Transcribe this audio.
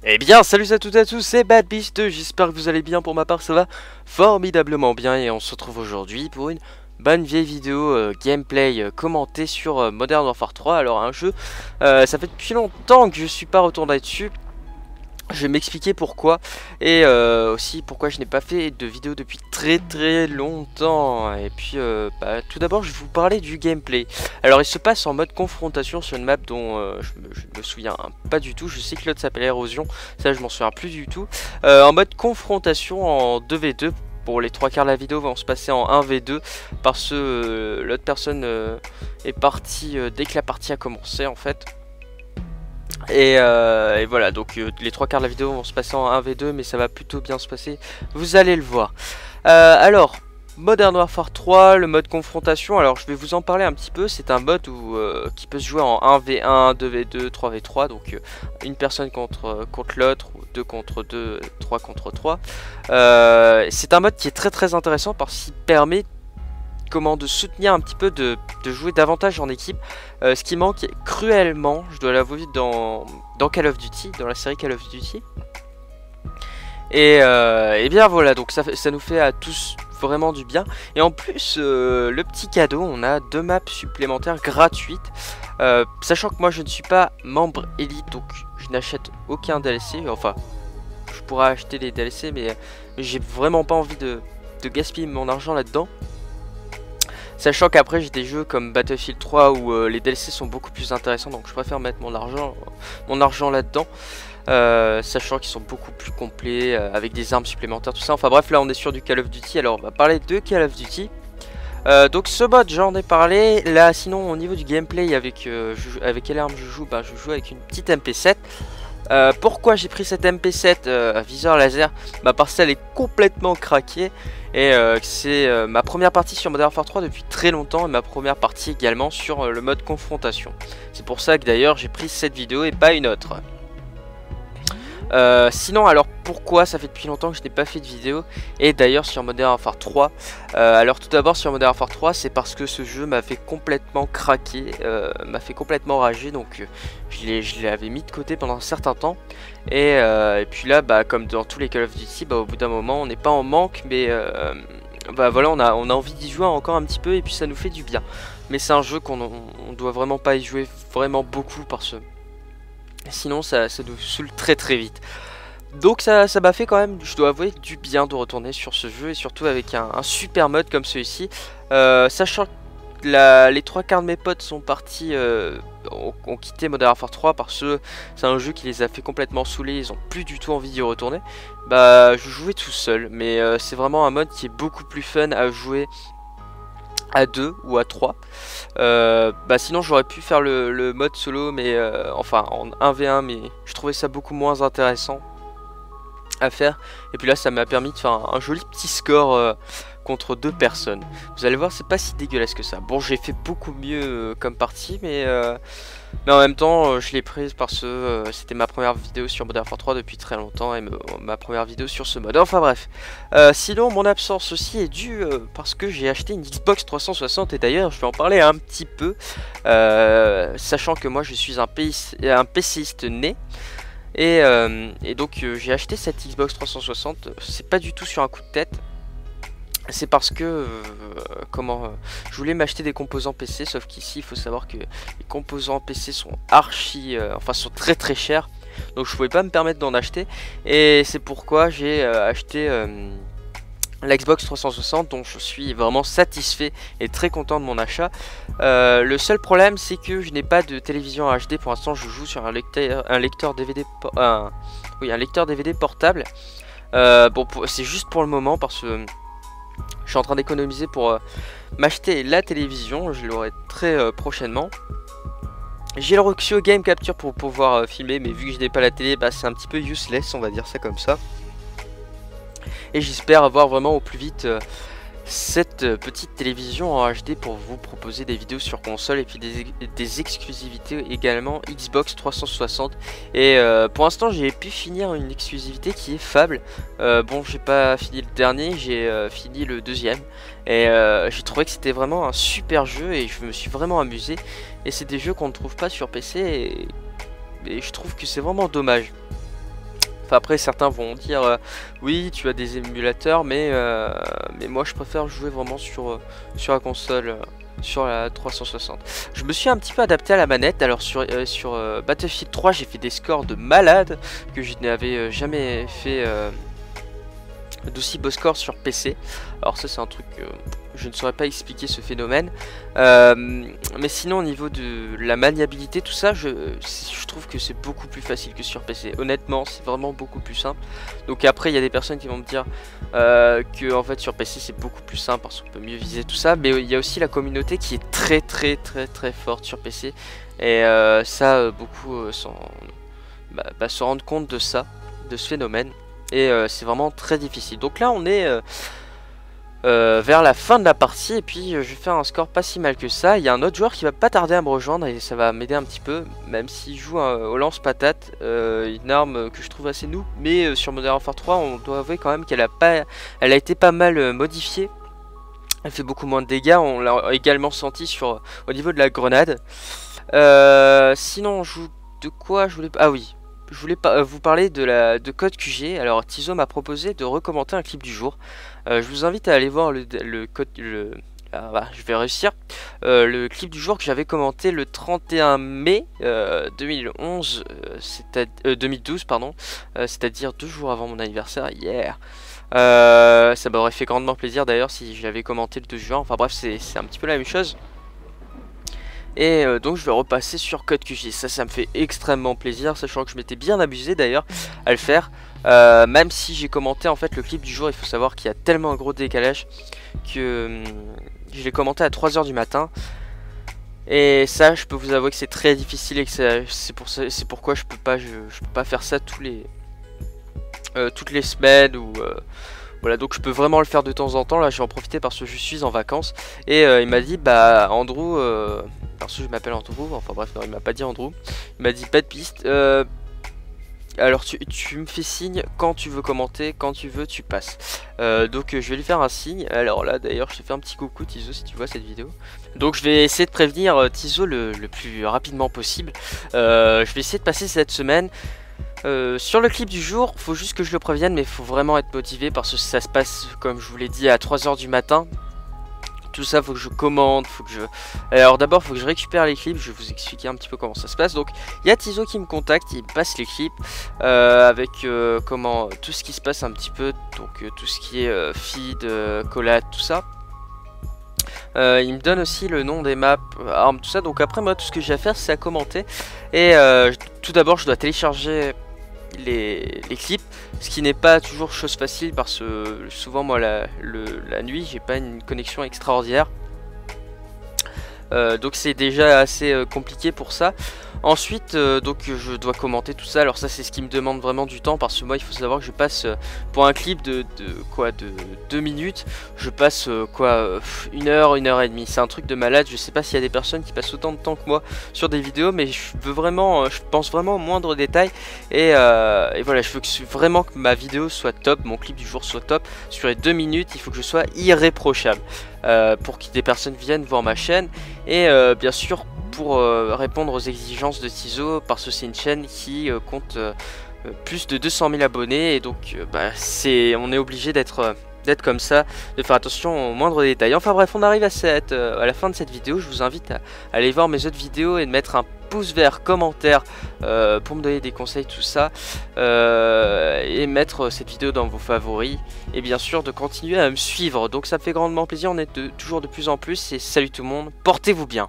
Eh bien, salut à toutes et à tous, c'est BadBeast, j'espère que vous allez bien. Pour ma part, ça va formidablement bien et on se retrouve aujourd'hui pour une bonne vieille vidéo gameplay commentée sur Modern Warfare 3. Alors un jeu, ça fait depuis longtemps que je suis pas retourné dessus. Je vais m'expliquer pourquoi et aussi pourquoi je n'ai pas fait de vidéo depuis très longtemps. Et puis tout d'abord je vais vous parler du gameplay. Alors il se passe en mode confrontation sur une map dont je ne me souviens pas du tout. Je sais que l'autre s'appelle Érosion, ça je m'en souviens plus du tout. En mode confrontation en 2v2. Pour les 3 quarts de la vidéo vont se passer en 1v2 parce que l'autre personne est partie dès que la partie a commencé en fait. Et voilà, donc les 3 quarts de la vidéo vont se passer en 1v2, mais ça va plutôt bien se passer, vous allez le voir. Alors, Modern Warfare 3, le mode confrontation, alors je vais vous en parler un petit peu. C'est un mode qui peut se jouer en 1v1, 2v2, 3v3, donc une personne contre l'autre, ou 2 contre 2, 3 contre 3. C'est un mode qui est très intéressant parce qu'il permet de soutenir un petit peu, de jouer davantage en équipe, ce qui manque cruellement, je dois l'avouer, dans Call of Duty, dans la série Call of Duty. Et bien voilà, donc ça nous fait à tous vraiment du bien. Et en plus, le petit cadeau, on a 2 maps supplémentaires gratuites, sachant que moi je ne suis pas membre élite, donc je n'achète aucun DLC. Enfin, je pourrais acheter les DLC, mais j'ai vraiment pas envie de gaspiller mon argent là-dedans. Sachant qu'après j'ai des jeux comme Battlefield 3 où les DLC sont beaucoup plus intéressants, donc je préfère mettre mon argent là-dedans. Sachant qu'ils sont beaucoup plus complets, avec des armes supplémentaires, tout ça. Enfin bref, là on est sur du Call of Duty, alors on va parler de Call of Duty. Donc ce mode j'en ai parlé. Là sinon au niveau du gameplay, avec quelle arme je joue, je joue avec une petite MP7. Pourquoi j'ai pris cette MP7 à viseur laser? Parce qu'elle est complètement craquée. Et c'est ma première partie sur Modern Warfare 3 depuis très longtemps. Et ma première partie également sur le mode confrontation. C'est pour ça que d'ailleurs j'ai pris cette vidéo et pas une autre. Sinon, alors pourquoi ça fait depuis longtemps que je n'ai pas fait de vidéo? Et d'ailleurs sur Modern Warfare 3, alors tout d'abord sur Modern Warfare 3, c'est parce que ce jeu m'a fait complètement craquer, m'a fait complètement rager, donc je l'avais mis de côté pendant un certain temps. Et puis là, comme dans tous les Call of Duty, au bout d'un moment on n'est pas en manque, mais voilà, on a envie d'y jouer encore un petit peu et puis ça nous fait du bien. Mais c'est un jeu qu'on doit vraiment pas y jouer vraiment beaucoup parce que sinon ça nous saoule très vite. Donc ça m'a fait quand même, je dois avouer, du bien de retourner sur ce jeu. Et surtout avec un super mode comme celui-ci. Sachant que les 3 quarts de mes potes sont partis, ont quitté Modern Warfare 3 parce que c'est un jeu qui les a fait complètement saouler. Ils ont plus du tout envie d'y retourner. Je jouais tout seul. Mais c'est vraiment un mode qui est beaucoup plus fun à jouer à 2 ou à 3. Sinon j'aurais pu faire le mode solo, mais enfin en 1v1, mais je trouvais ça beaucoup moins intéressant à faire. Et puis là ça m'a permis de faire un joli petit score contre 2 personnes. Vous allez voir, c'est pas si dégueulasse que ça. Bon, j'ai fait beaucoup mieux comme partie, mais en même temps je l'ai prise parce que c'était ma première vidéo sur Modern Warfare 3 depuis très longtemps et ma première vidéo sur ce mode. Enfin bref, sinon mon absence aussi est due parce que j'ai acheté une Xbox 360. Et d'ailleurs je vais en parler un petit peu, sachant que moi je suis un PCiste né. Et donc j'ai acheté cette Xbox 360. C'est pas du tout sur un coup de tête. C'est parce que je voulais m'acheter des composants PC, sauf qu'ici il faut savoir que les composants PC sont sont très chers, donc je pouvais pas me permettre d'en acheter. Et c'est pourquoi j'ai acheté la Xbox 360, dont je suis vraiment satisfait et très content de mon achat. Le seul problème, c'est que je n'ai pas de télévision HD pour l'instant. Je joue sur un lecteur DVD, un lecteur DVD portable. Bon, c'est juste pour le moment parce que je suis en train d'économiser pour m'acheter la télévision. Je l'aurai très prochainement. J'ai le Roxio Game Capture pour pouvoir filmer, mais vu que je n'ai pas la télé, c'est un petit peu useless, on va dire ça comme ça. Et j'espère avoir vraiment au plus vite cette petite télévision en HD pour vous proposer des vidéos sur console et puis des exclusivités également Xbox 360. Et pour l'instant j'ai pu finir une exclusivité qui est Fable. Bon, j'ai pas fini le dernier, j'ai fini le deuxième. Et j'ai trouvé que c'était vraiment un super jeu et je me suis vraiment amusé. Et c'est des jeux qu'on ne trouve pas sur PC et je trouve que c'est vraiment dommage. Enfin après certains vont dire oui tu as des émulateurs mais moi je préfère jouer vraiment sur la console sur la 360. Je me suis un petit peu adapté à la manette. Alors sur Battlefield 3 j'ai fait des scores de malade que je n'avais jamais fait d'aussi beaux scores sur PC. Alors ça c'est un truc je ne saurais pas expliquer ce phénomène, mais sinon au niveau de la maniabilité tout ça, je trouve que c'est beaucoup plus facile que sur PC. Honnêtement c'est vraiment beaucoup plus simple. Donc après il y a des personnes qui vont me dire que en fait sur PC c'est beaucoup plus simple parce qu'on peut mieux viser tout ça, mais il y a aussi la communauté qui est très forte sur PC et ça beaucoup se rendent compte de ça, de ce phénomène, et c'est vraiment très difficile. Donc là on est vers la fin de la partie et puis je fais un score pas si mal que ça. Il y a un autre joueur qui va pas tarder à me rejoindre et ça va m'aider un petit peu, même s'il joue au lance-patate, une arme que je trouve assez noob, mais sur Modern Warfare 3 on doit avouer quand même qu'elle a été pas mal modifiée. Elle fait beaucoup moins de dégâts, on l'a également senti au niveau de la grenade. Sinon on joue de quoi je voulais... Ah oui, je voulais vous parler de Code QG. Alors Tizo m'a proposé de recommander un clip du jour. Je vous invite à aller voir je vais réussir. Le clip du jour que j'avais commenté le 31 mai 2012, pardon, c'est-à-dire 2 jours avant mon anniversaire, hier. Ça m'aurait fait grandement plaisir d'ailleurs si j'avais commenté le 2 juin. Enfin bref, c'est un petit peu la même chose. Et donc je vais repasser sur Code QG. Ça me fait extrêmement plaisir, sachant que je m'étais bien abusé d'ailleurs à le faire. Même si j'ai commenté en fait le clip du jour, il faut savoir qu'il y a tellement un gros décalage que je l'ai commenté à 3 h du matin. Et ça, je peux vous avouer que c'est très difficile et que c'est pourquoi je peux pas faire ça toutes les semaines ou voilà. Donc je peux vraiment le faire de temps en temps. Là je vais en profiter parce que je suis en vacances. Et il m'a dit bah Andrew, parce que je m'appelle Andrew, enfin bref non il m'a pas dit Andrew, il m'a dit pas de piste, alors tu me fais signe quand tu veux commenter, quand tu veux tu passes. Donc je vais lui faire un signe. Alors là d'ailleurs je te fais un petit coucou Tizo si tu vois cette vidéo. Donc je vais essayer de prévenir Tizo le plus rapidement possible. Je vais essayer de passer cette semaine. Sur le clip du jour, faut juste que je le prévienne, mais il faut vraiment être motivé parce que ça se passe, comme je vous l'ai dit, à 3 h du matin. Tout ça, faut que je commande, faut que je... Alors d'abord, faut que je récupère les clips, je vais vous expliquer un petit peu comment ça se passe. Donc, il y a Tizo qui me contacte, il passe les clips avec tout ce qui se passe un petit peu. Donc, tout ce qui est feed, collab, tout ça. Il me donne aussi le nom des maps, armes, tout ça. Donc après moi tout ce que j'ai à faire c'est à commenter. Et tout d'abord je dois télécharger les clips, ce qui n'est pas toujours chose facile parce que souvent moi la nuit j'ai pas une connexion extraordinaire. Donc c'est déjà assez compliqué pour ça. Ensuite donc je dois commenter tout ça. Alors ça c'est ce qui me demande vraiment du temps parce que moi il faut savoir que je passe pour un clip de 2 minutes, je passe 1 heure, 1 heure et demie. C'est un truc de malade. Je sais pas s'il y a des personnes qui passent autant de temps que moi sur des vidéos, mais je pense vraiment au moindre détail. Et voilà, je veux vraiment que ma vidéo soit top, mon clip du jour soit top. Sur les 2 minutes il faut que je sois irréprochable pour que des personnes viennent voir ma chaîne. Et bien sûr pour répondre aux exigences de Tizo, parce que c'est une chaîne qui compte plus de 200 000 abonnés, et donc on est obligé d'être comme ça, de faire attention aux moindres détails. Enfin bref, on arrive à la fin de cette vidéo. Je vous invite à aller voir mes autres vidéos et de mettre un pouce vert, commentaire pour me donner des conseils, tout ça, et mettre cette vidéo dans vos favoris, et bien sûr de continuer à me suivre. Donc ça me fait grandement plaisir, on est toujours de plus en plus, et salut tout le monde, portez-vous bien.